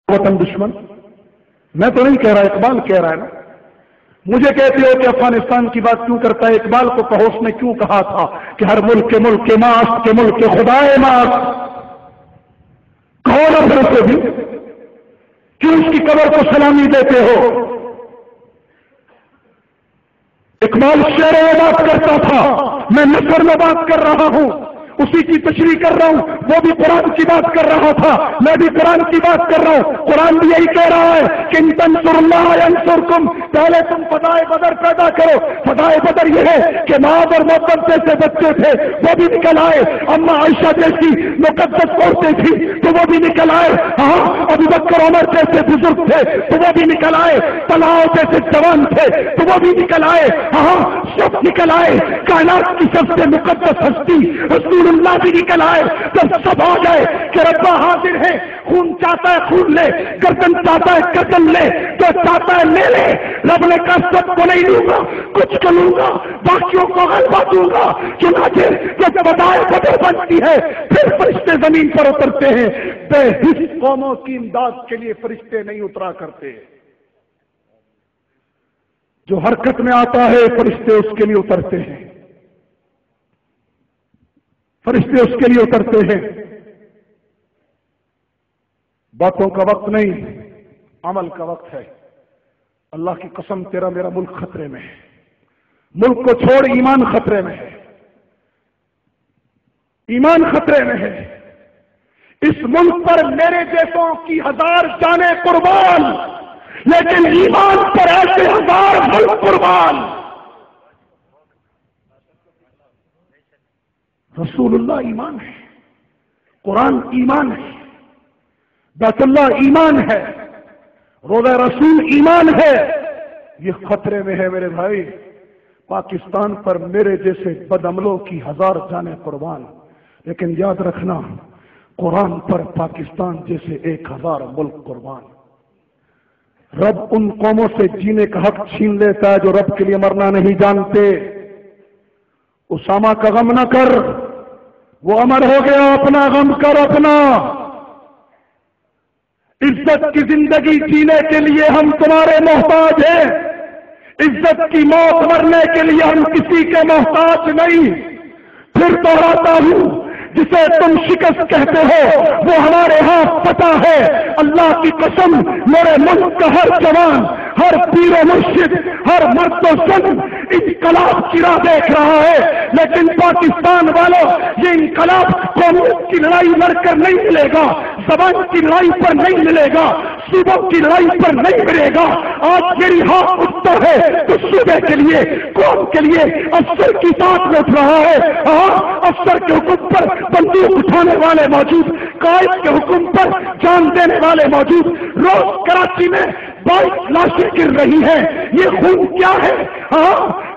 وطن دشمن؟ میں تو نہیں کہہ رہا، اقبال کہہ رہا ہے نا۔ مجھے کہتے ہو کہ افغانستان کی بات کیوں کرتا ہے؟ اقبال کو کہو اس نے کیوں کہا تھا کہ ہر ملک کے ماست کے ملک کے خدائے ماست؟ کہو نا پھر اسے بھی، کیوں اس کی قبر کو سلامی دیتے ہو؟ اقبال شعر میں بات کرتا تھا، میں نثر میں بات کر رہا ہوں، اسی کی تشریح کر رہا ہوں۔ وہ بھی قرآن کی بات کر رہا تھا، میں بھی قرآن کی بات کر رہا ہوں۔ قرآن بھی یہی کہہ رہا ہے کہ ان تنصر اللہ ینصرکم، پہلے تم فدائے بدر پیدا کرو۔ فدائے بدر یہ ہے کہ معاذ اور محبت جیسے بچے تھے وہ بھی نکل آئے، اما عائشہ جیسی مقدس عورتیں تھیں تو وہ بھی نکل آئے، ہاں ابو بکر عمر جیسے بزرگ تھے تو وہ بھی نکل آئے، طلحہ جیسے جوان تھے تو وہ بھی نکل آئے، ہاں سب نکل آئے۔ کائنات کی سب سے مقدس ہستی رسول اللہ بھی نکل آئے۔ جب سب آ جائے کہ ربا حاضر ہے، خون چاہتا ہے خون لے، گردن چاہتا ہے گردن لے، جو چاہتا ہے لے لے۔ رب نے کہا سب کو نہیں لوں گا، کچھ کو لوں گا، باقیوں کو غلبہ دوں گا۔ چنانچہ جب فدائے بدر بنتی ہے پھر فرشتے زمین پر اترتے ہیں۔ بے حس قوموں کی امداد کے لیے فرشتے نہیں اترا کرتے، جو حرکت میں آتا ہے فرشتے اس کے لیے اترتے ہیں، فرشتے اس کے لیے اترتے ہیں۔ باتوں کا وقت نہیں، عمل کا وقت ہے۔ اللہ کی قسم تیرا میرا ملک خطرے میں ہے، ملک کو چھوڑ ایمان خطرے میں ہے، ایمان خطرے میں ہے۔ اس ملک پر میرے جیسوں کی 1000 جانیں قربان، لیکن ایمان پر ایسے 1000 ملک قربان۔ رسول اللہ ایمان ہے، قرآن ایمان ہے، بیت اللہ ایمان ہے، روضہ رسول ایمان ہے۔ یہ خطرے میں ہے میرے بھائی۔ پاکستان پر میرے جیسے بد عملوں کی 1000 جانیں قربان، لیکن یاد رکھنا قرآن پر پاکستان جیسے 1000 ملک قربان۔ رب ان قوموں سے جینے کا حق چھین لیتا ہے جو رب کے لیے مرنا نہیں جانتے۔ اسامہ کا غم نہ کر، وہ امر ہو گیا، اپنا غم کر اپنا۔ عزت کی زندگی جینے کے لیے ہم تمہارے محتاج ہیں، عزت کی موت مرنے کے لیے ہم کسی کے محتاج نہیں۔ پھر دوہراتا ہوں، جسے تم شکست کہتے ہو وہ ہمارے ہاتھ پتہ ہے۔ اللہ کی قسم میرے ملک کا ہر جوان، ہر پیر و مرشد، ہر مرد و زن انقلاب کی راہ دیکھ رہا ہے، لیکن پاکستان والوں یہ انقلاب قومیت کی لڑائی لڑ کر نہیں ملے گا، زبان کی لڑائی پر نہیں ملے گا، صوبوں کی لڑائی پر نہیں ملے گا۔ آج میری ہاتھ اٹھتا ہے تو صوبے کے لیے، قوم کے لیے افسر کی ساتھ میں اٹھ رہا ہے۔ افسر کے حکم پر بندوق اٹھانے والے موجود، قائد کے حکم پر جان دینے والے موجود۔ روز کراچی میں 22 لاشیں گر رہی ہیں، یہ خون کیا ہے؟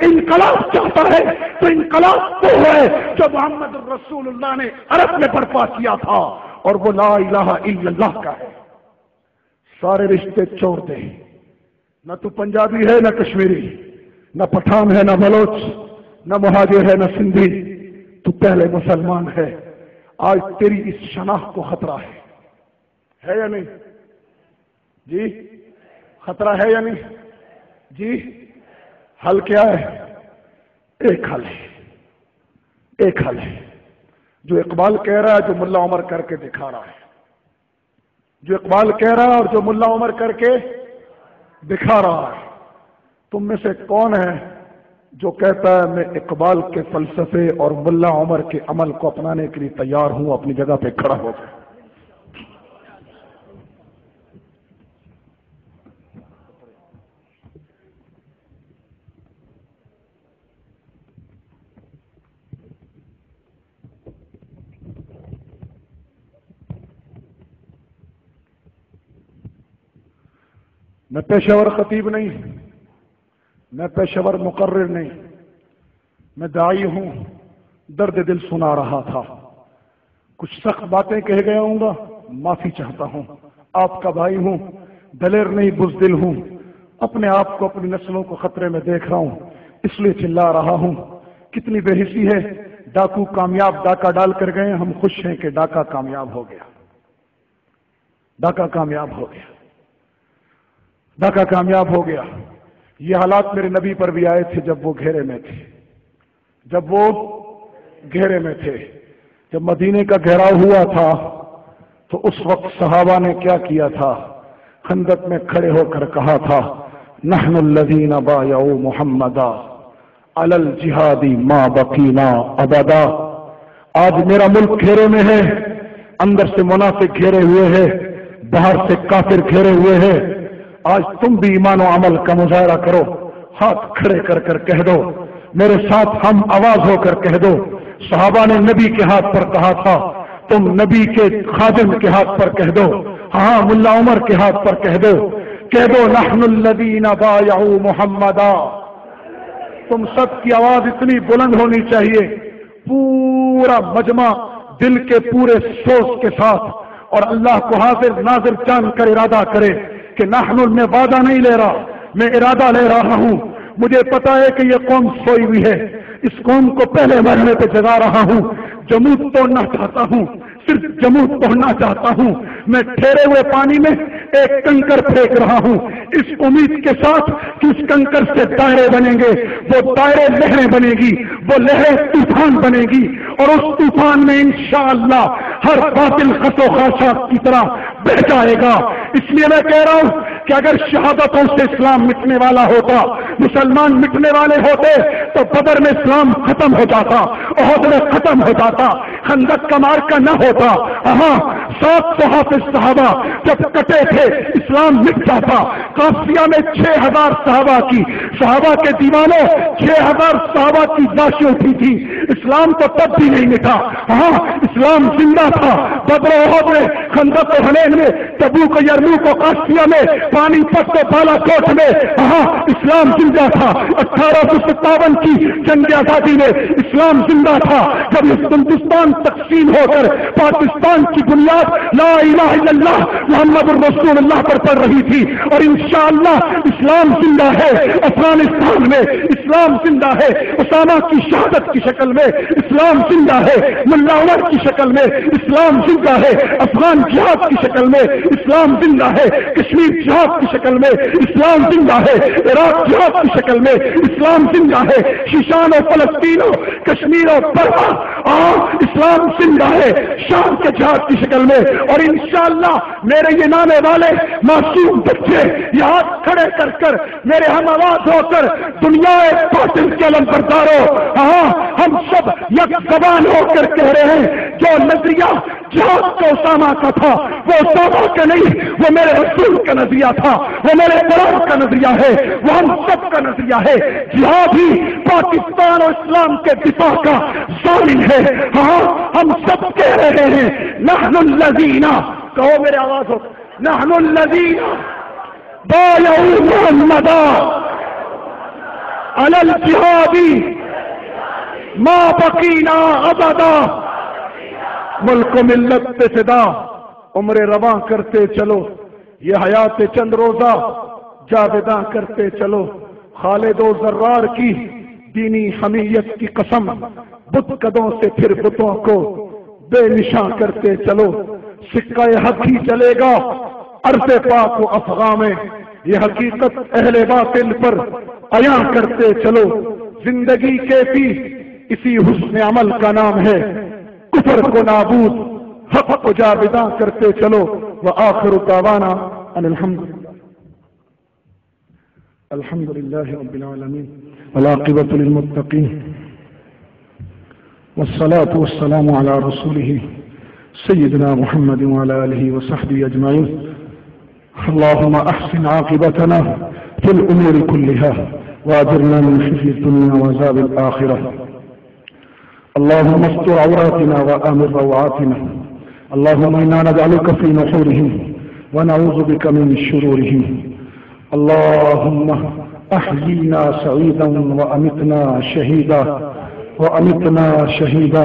انقلاب چاہتا ہے تو انقلاب وہ ہے جو محمد رسول اللہ نے عرب میں برپا کیا تھا، اور وہ لا الہ الا اللہ کا ہے۔ سارے رشتے چھوڑ دے، نہ تو پنجابی ہے نہ کشمیری، نہ پٹھان ہے نہ بلوچ، نہ مہاجر ہے نہ سندھی، تو پہلے مسلمان ہے۔ آج تیری اس شناخت کو خطرہ ہے یا نہیں؟ جی خطرہ ہے یا نہیں؟ جی حل کیا ہے؟ ایک حل ہے، ایک حل ہے جو اقبال کہہ رہا ہے، جو ملا عمر کر کے دکھا رہا ہے، جو اقبال کہہ رہا ہے اور جو ملا عمر کر کے دکھا رہا ہے۔ تم میں سے کون ہے جو کہتا ہے میں اقبال کے فلسفے اور ملا عمر کے عمل کو اپنانے کے لیے تیار ہوں؟ اپنی جگہ پہ کھڑا ہو جائے۔ میں پیشہ ور خطیب نہیں، میں پیشہ ور مقرر نہیں، میں داعی ہوں، درد دل سنا رہا تھا۔ کچھ سخت باتیں کہہ گیا ہوں گا، معافی چاہتا ہوں۔ آپ کا بھائی ہوں، دلیر نہیں بزدل ہوں، اپنے آپ کو اپنی نسلوں کو خطرے میں دیکھ رہا ہوں، اس لیے چلا رہا ہوں۔ کتنی بے حسی ہے، ڈاکو کامیاب ڈاکہ ڈال کر گئے، ہم خوش ہیں کہ ڈاکہ کامیاب ہو گیا۔ ڈاکہ کامیاب ہو گیا، ڈاکہ کامیاب ہو گیا۔ یہ حالات میرے نبی پر بھی آئے تھے جب وہ گھیرے میں تھے، جب وہ گھیرے میں تھے۔ جب مدینے کا گھیراؤ ہوا تھا تو اس وقت صحابہ نے کیا کیا تھا؟ خندق میں کھڑے ہو کر کہا تھا نحن الذین بایعوا محمدا علی الجہاد ما بقینا ابدا۔ آج میرا ملک گھیرے میں ہے، اندر سے منافق گھیرے ہوئے ہے، باہر سے کافر گھیرے ہوئے ہے۔ آج تم بھی ایمان و عمل کا مظاہرہ کرو، ہاتھ کھڑے کر کر کہہ دو، میرے ساتھ ہم آواز ہو کر کہہ دو۔ صحابہ نے نبی کے ہاتھ پر کہا تھا، تم نبی کے خادم کے ہاتھ پر کہہ دو، ہاں ملا عمر کے ہاتھ پر کہہ دو نحن الذین بایعوا محمدا۔ تم سب کی آواز اتنی بلند ہونی چاہیے، پورا مجمع دل کے پورے سوچ کے ساتھ اور اللہ کو حاضر ناظر جان کر ارادہ کرے کہ نحن، میں وعدہ نہیں لے رہا، میں ارادہ لے رہا ہوں۔ مجھے پتا ہے کہ یہ قوم سوئی ہوئی ہے، اس قوم کو پہلے مرحلے پہ جگا رہا ہوں، جمود توڑنا چاہتا ہوں، صرف جمود توڑنا چاہتا ہوں۔ میں ٹھہرے ہوئے پانی میں ایک کنکر پھینک رہا ہوں، اس امید کے ساتھ کہ اس کنکر سے دائرے بنیں گے، وہ دائرے لہریں بنے گی، وہ لہریں طوفان بنے گی، اور اس طوفان میں انشاءاللہ ہر باطل خس و خاشاک کی طرح بہ جائے گا۔ اس لیے میں کہہ رہا ہوں کہ اگر شہادتوں سے اسلام مٹنے والا ہوتا، مسلمان مٹنے والے ہوتے تو بدر میں اسلام ختم ہو جاتا، احد میں ختم ہو جاتا، خندق کا مارکا نہ ہوتا۔ ہاں 700 حافظ صحابہ جب کٹے تھے اسلام مٹ جاتا۔ قافیہ میں 6000 صحابہ کے دیوانوں 6000 صحابہ کی لاشیں اٹھی تھی، اسلام تو تب بھی نہیں مٹا۔ ہاں اسلام زندہ تھا، بدر و احد میں، خندق و حنین میں، تبوک و یرموک و قافیہ میں، پانی پت و بالا کوٹ میں، ہاں اسلام زندہ تھا۔ 1857 کی جنگ آزادی میں اسلام زندہ تھا، جب ہندوستان تقسیم ہو کر پاکستان کی بنیاد لا الہ الا اللہ محمد الرسول اللہ پر پڑ رہی تھی، اور انشاءاللہ اسلام زندہ ہے۔ افغانستان میں اسلام زندہ ہے، اسامہ کی شہادت کی شکل میں اسلام زندہ ہے، ملا عمر کی شکل میں اسلام زندہ ہے، افغان جہاد کی شکل میں اسلام زندہ ہے، کشمیر جہاد کی شکل میں اسلام زندہ ہے، عراق جہاد کی شکل میں اسلام زندہ ہے، شیشان و فلسطین و کشمیر و برما اسلام زندہ ہے، شام کے جہاد کی شکل میں۔ اور انشاءاللہ میرے یہ نانے والے معصوم بچے یہ ہاتھ کھڑے کر کر میرے ہم آواز ہو کر دنیا باطل کے علم برداروں، ہاں ہم سب یک زبان ہو کر کہہ رہے ہیں جو نظریہ جہاد کو اسامہ کا تھا وہ اسامہ کا نہیں، وہ میرے رسول کا نظریہ تھا، وہ میرے قرآن کا نظریہ ہے، وہ ہم سب کا نظریہ ہے۔ جہاد ہی پاکستان اور اسلام کے دفاع کا ضامن ہے۔ ہاں ہم سب کہہ رہے ہیں نحن الذین، کہو میرے آواز ہو، نحن الذین بایعوا محمدا علی الجہاد ما بقینا ابدا۔ ملک و ملت پہ فدا، عمر رواں کرتے چلو، یہ حیات چند روزہ جاویداں کرتے چلو۔ خالد و زرار کی دینی حمیت کی قسم، بت قدوں سے پھر بتوں کو بے نشاں کرتے چلو۔ سکہ حق ہی چلے گا عرض پاک و افغاں میں، یہ حقیقت اہل باطل پر عیاں کرتے چلو۔ زندگی کیفی اسی حسن عمل کا نام ہے، کفر کو نابود حق کو جاویداں کرتے چلو۔ وآخر دعوانا ان الحمد للہ رب العالمین والعاقبۃ للمتقین والصلاة والسلام على رسوله سيدنا محمد وعلى آله وصحبه أجمعين۔ اللهم أحسن عاقبتنا في الأمور كلها وأجرنا من خزي الدنيا وعذاب الآخرة۔ اللهم استر عوراتنا وآمن روعاتنا، اللهم إنا نجعلك في نحورهم ونعوذ بك من شرورهم۔ اللهم أحيينا سعيدا وأمتنا شهيدا، وأمتنا شهيدا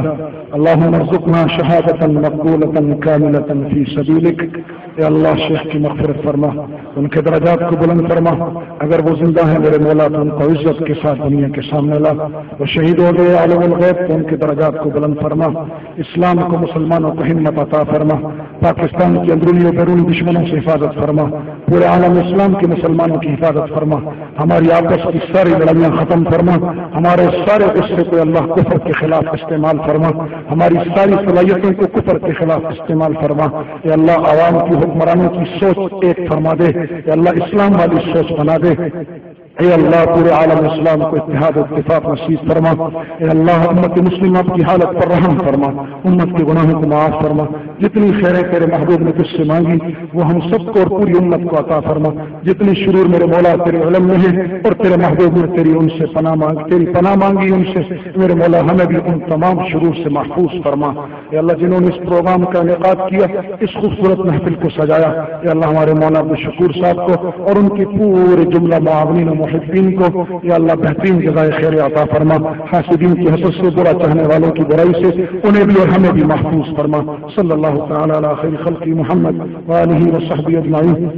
اللهم ارزقنا شهادة مقبولة كاملة في سبيلك. اے اللہ شیخ کی مغفرت فرما، ان کے درجات کو بلند فرما. اگر وہ زندہ ہیں میرے مولا تو ان کو عزت کے ساتھ دنیا کے سامنے لا. وہ شہید ہو گئے عالم الغیب تو ان کے درجات کو بلند فرما. اسلام کو مسلمانوں کو ہمت عطا فرما. پاکستان کی اندرونی و بیرونی دشمنوں سے حفاظت فرما. پورے عالم اسلام کے مسلمانوں کی حفاظت فرما. ہماری آپس کی ساری لڑائیاں ختم فرما. ہمارے سارے غصے کو اللہ کفر کے خلاف استعمال فرما. ہماری ساری صلاحیتوں کو کفر کے خلاف استعمال فرما. اے اللہ عوام کی حکمرانوں کی سوچ ایک فرما دے. اے اللہ اسلام والی سوچ بنا دے. اے اللہ پورے عالم اسلام کو اتحاد و اتفاق نصیب فرما. اے اللہ امت مسلمہ کی حالت پر رحم فرما. امت کے گناہوں کو معاف فرما. جتنی خیریں تیرے محبوب نے تجھ سے مانگی وہ ہم سب کو اور پوری امت کو عطا فرما. جتنی شرور میرے مولا تیرے علم میں ہے اور تیرے محبوب نے تیری پناہ مانگی ان سے میرے مولا ہمیں بھی ان تمام شرور سے محفوظ فرما. اے اللہ جنہوں نے اس پروگرام کا انعقاد کیا، اس خوبصورت محفل کو سجایا، اے اللہ ہمارے مولا عبد الشکور صاحب کو اور ان کی پورے جملہ معاونین و محبین کو یا اللہ بہترین جزائے خیر عطا فرما. حاسدین کی حسد سے، برا چاہنے والوں کی برائی سے انہیں بھی اور ہمیں بھی محفوظ فرما. صلی اللہ تعالی علی خیر خلق محمد وآلہ وصحبہ اجمعین.